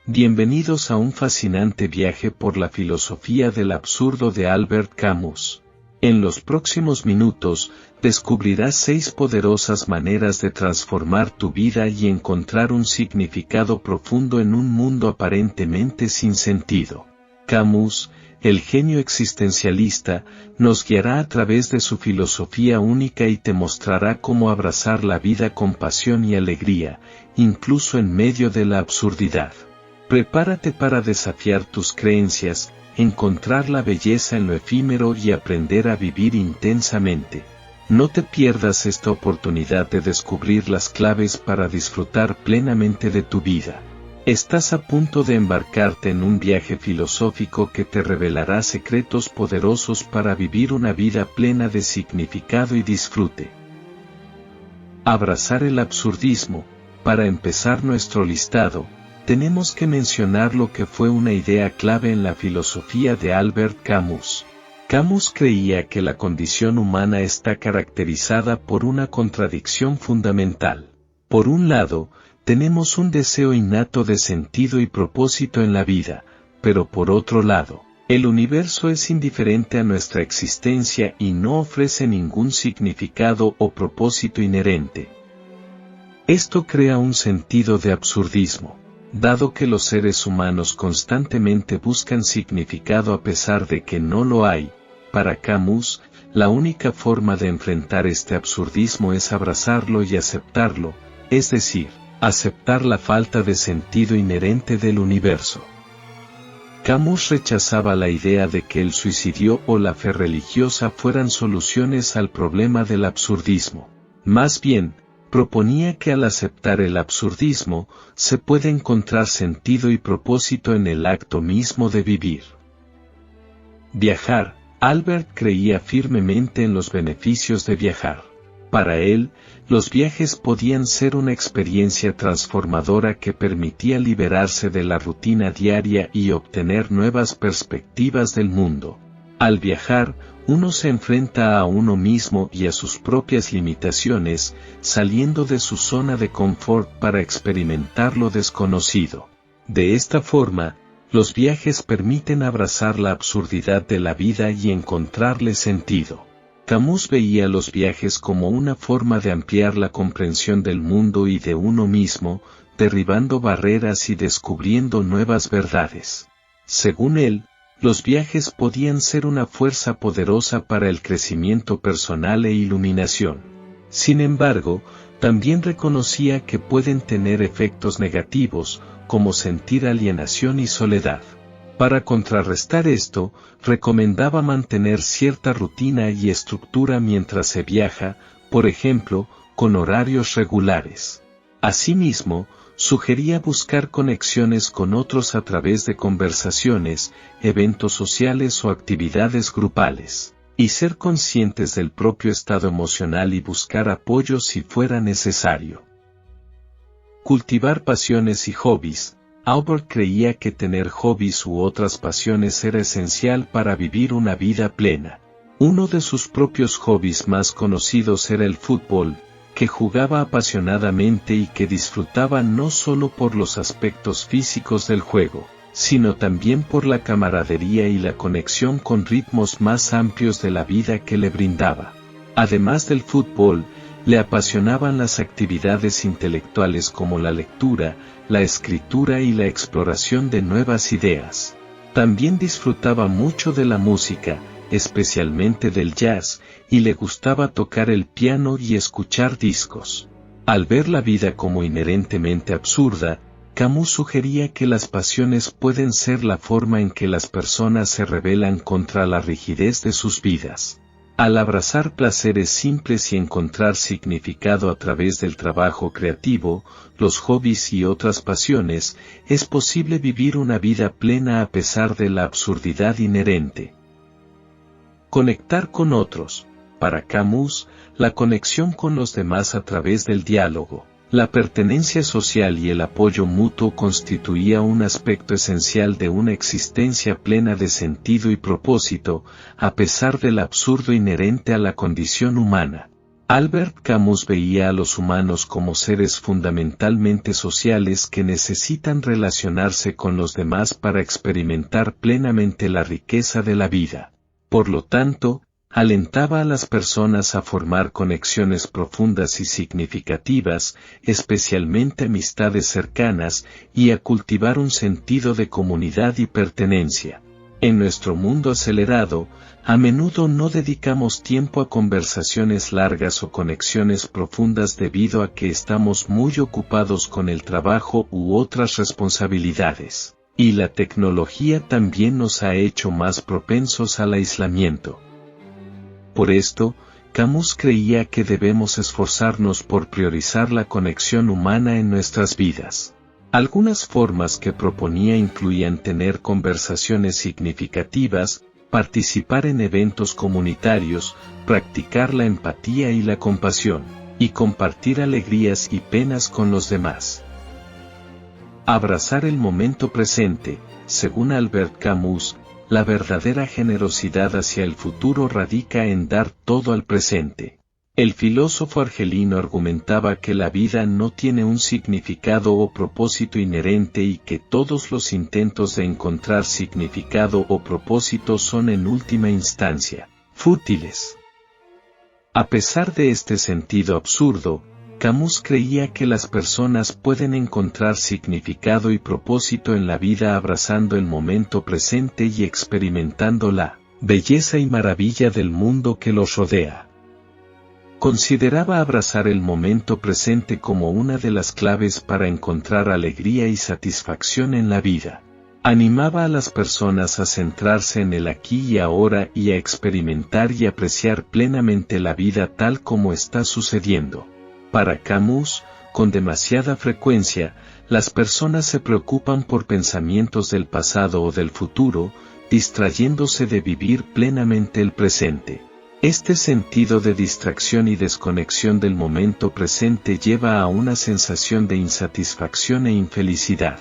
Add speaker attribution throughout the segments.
Speaker 1: Bienvenidos a un fascinante viaje por la filosofía del absurdo de Albert Camus. En los próximos minutos, descubrirás 6 poderosas maneras de transformar tu vida y encontrar un significado profundo en un mundo aparentemente sin sentido. Camus, el genio existencialista, nos guiará a través de su filosofía única y te mostrará cómo abrazar la vida con pasión y alegría, incluso en medio de la absurdidad. Prepárate para desafiar tus creencias, encontrar la belleza en lo efímero y aprender a vivir intensamente. No te pierdas esta oportunidad de descubrir las claves para disfrutar plenamente de tu vida. Estás a punto de embarcarte en un viaje filosófico que te revelará secretos poderosos para vivir una vida plena de significado y disfrute. Abrazar el absurdismo. Para empezar nuestro listado, tenemos que mencionar lo que fue una idea clave en la filosofía de Albert Camus. Camus creía que la condición humana está caracterizada por una contradicción fundamental. Por un lado, tenemos un deseo innato de sentido y propósito en la vida, pero por otro lado, el universo es indiferente a nuestra existencia y no ofrece ningún significado o propósito inherente. Esto crea un sentido de absurdismo. Dado que los seres humanos constantemente buscan significado a pesar de que no lo hay, para Camus, la única forma de enfrentar este absurdismo es abrazarlo y aceptarlo, es decir, aceptar la falta de sentido inherente del universo. Camus rechazaba la idea de que el suicidio o la fe religiosa fueran soluciones al problema del absurdismo. Más bien, proponía que al aceptar el absurdismo, se puede encontrar sentido y propósito en el acto mismo de vivir. Viajar. Albert creía firmemente en los beneficios de viajar. Para él, los viajes podían ser una experiencia transformadora que permitía liberarse de la rutina diaria y obtener nuevas perspectivas del mundo. Al viajar, uno se enfrenta a uno mismo y a sus propias limitaciones, saliendo de su zona de confort para experimentar lo desconocido. De esta forma, los viajes permiten abrazar la absurdidad de la vida y encontrarle sentido. Camus veía los viajes como una forma de ampliar la comprensión del mundo y de uno mismo, derribando barreras y descubriendo nuevas verdades. Según él, los viajes podían ser una fuerza poderosa para el crecimiento personal e iluminación. Sin embargo, también reconocía que pueden tener efectos negativos, como sentir alienación y soledad. Para contrarrestar esto, recomendaba mantener cierta rutina y estructura mientras se viaja, por ejemplo, con horarios regulares. Asimismo, sugería buscar conexiones con otros a través de conversaciones, eventos sociales o actividades grupales, y ser conscientes del propio estado emocional y buscar apoyo si fuera necesario. Cultivar pasiones y hobbies. Albert creía que tener hobbies u otras pasiones era esencial para vivir una vida plena. Uno de sus propios hobbies más conocidos era el fútbol, que jugaba apasionadamente y que disfrutaba no solo por los aspectos físicos del juego, sino también por la camaradería y la conexión con ritmos más amplios de la vida que le brindaba. Además del fútbol, le apasionaban las actividades intelectuales como la lectura, la escritura y la exploración de nuevas ideas. También disfrutaba mucho de la música, especialmente del jazz, y le gustaba tocar el piano y escuchar discos. Al ver la vida como inherentemente absurda, Camus sugería que las pasiones pueden ser la forma en que las personas se rebelan contra la rigidez de sus vidas. Al abrazar placeres simples y encontrar significado a través del trabajo creativo, los hobbies y otras pasiones, es posible vivir una vida plena a pesar de la absurdidad inherente. Conectar con otros. Para Camus, la conexión con los demás a través del diálogo, la pertenencia social y el apoyo mutuo constituía un aspecto esencial de una existencia plena de sentido y propósito, a pesar del absurdo inherente a la condición humana. Albert Camus veía a los humanos como seres fundamentalmente sociales que necesitan relacionarse con los demás para experimentar plenamente la riqueza de la vida. Por lo tanto, alentaba a las personas a formar conexiones profundas y significativas, especialmente amistades cercanas, y a cultivar un sentido de comunidad y pertenencia. En nuestro mundo acelerado, a menudo no dedicamos tiempo a conversaciones largas o conexiones profundas debido a que estamos muy ocupados con el trabajo u otras responsabilidades, y la tecnología también nos ha hecho más propensos al aislamiento. Por esto, Camus creía que debemos esforzarnos por priorizar la conexión humana en nuestras vidas. Algunas formas que proponía incluían tener conversaciones significativas, participar en eventos comunitarios, practicar la empatía y la compasión, y compartir alegrías y penas con los demás. Abrazar el momento presente. Según Albert Camus, la verdadera generosidad hacia el futuro radica en dar todo al presente. El filósofo argelino argumentaba que la vida no tiene un significado o propósito inherente y que todos los intentos de encontrar significado o propósito son en última instancia fútiles. A pesar de este sentido absurdo, Camus creía que las personas pueden encontrar significado y propósito en la vida abrazando el momento presente y experimentando la belleza y maravilla del mundo que los rodea. Consideraba abrazar el momento presente como una de las claves para encontrar alegría y satisfacción en la vida. Animaba a las personas a centrarse en el aquí y ahora y a experimentar y apreciar plenamente la vida tal como está sucediendo. Para Camus, con demasiada frecuencia, las personas se preocupan por pensamientos del pasado o del futuro, distrayéndose de vivir plenamente el presente. Este sentido de distracción y desconexión del momento presente lleva a una sensación de insatisfacción e infelicidad.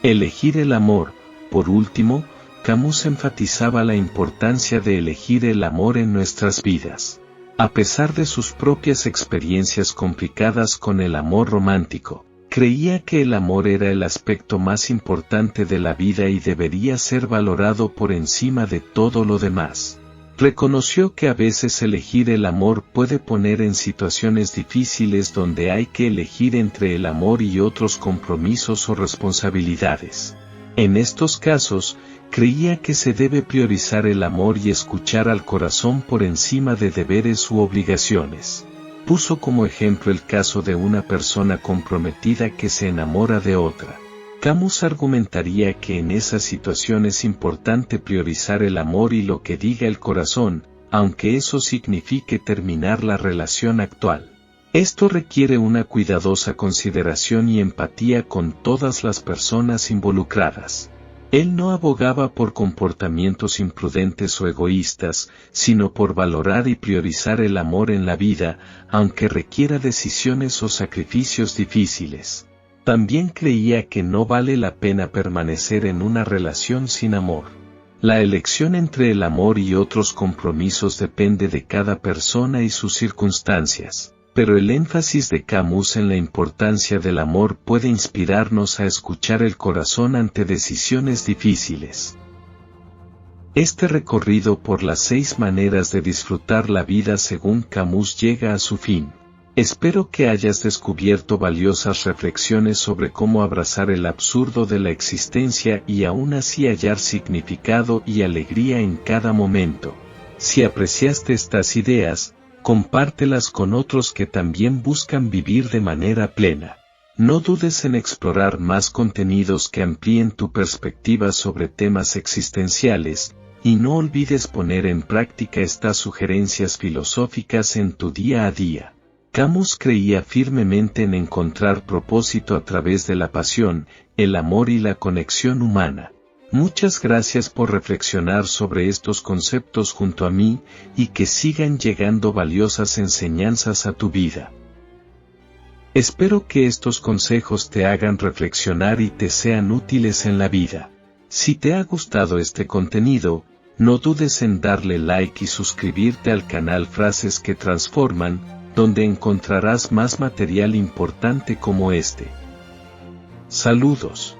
Speaker 1: Elegir el amor. Por último, Camus enfatizaba la importancia de elegir el amor en nuestras vidas. A pesar de sus propias experiencias complicadas con el amor romántico, creía que el amor era el aspecto más importante de la vida y debería ser valorado por encima de todo lo demás. Reconoció que a veces elegir el amor puede poner en situaciones difíciles donde hay que elegir entre el amor y otros compromisos o responsabilidades. En estos casos, creía que se debe priorizar el amor y escuchar al corazón por encima de deberes u obligaciones. Puso como ejemplo el caso de una persona comprometida que se enamora de otra. Camus argumentaría que en esa situación es importante priorizar el amor y lo que diga el corazón, aunque eso signifique terminar la relación actual. Esto requiere una cuidadosa consideración y empatía con todas las personas involucradas. Él no abogaba por comportamientos imprudentes o egoístas, sino por valorar y priorizar el amor en la vida, aunque requiera decisiones o sacrificios difíciles. También creía que no vale la pena permanecer en una relación sin amor. La elección entre el amor y otros compromisos depende de cada persona y sus circunstancias, pero el énfasis de Camus en la importancia del amor puede inspirarnos a escuchar el corazón ante decisiones difíciles. Este recorrido por las 6 maneras de disfrutar la vida según Camus llega a su fin. Espero que hayas descubierto valiosas reflexiones sobre cómo abrazar el absurdo de la existencia y aún así hallar significado y alegría en cada momento. Si apreciaste estas ideas, compártelas con otros que también buscan vivir de manera plena. No dudes en explorar más contenidos que amplíen tu perspectiva sobre temas existenciales, y no olvides poner en práctica estas sugerencias filosóficas en tu día a día. Camus creía firmemente en encontrar propósito a través de la pasión, el amor y la conexión humana. Muchas gracias por reflexionar sobre estos conceptos junto a mí, y que sigan llegando valiosas enseñanzas a tu vida. Espero que estos consejos te hagan reflexionar y te sean útiles en la vida. Si te ha gustado este contenido, No dudes en darle like y suscribirte al canal Frases que Transforman, donde encontrarás más material importante como este. Saludos.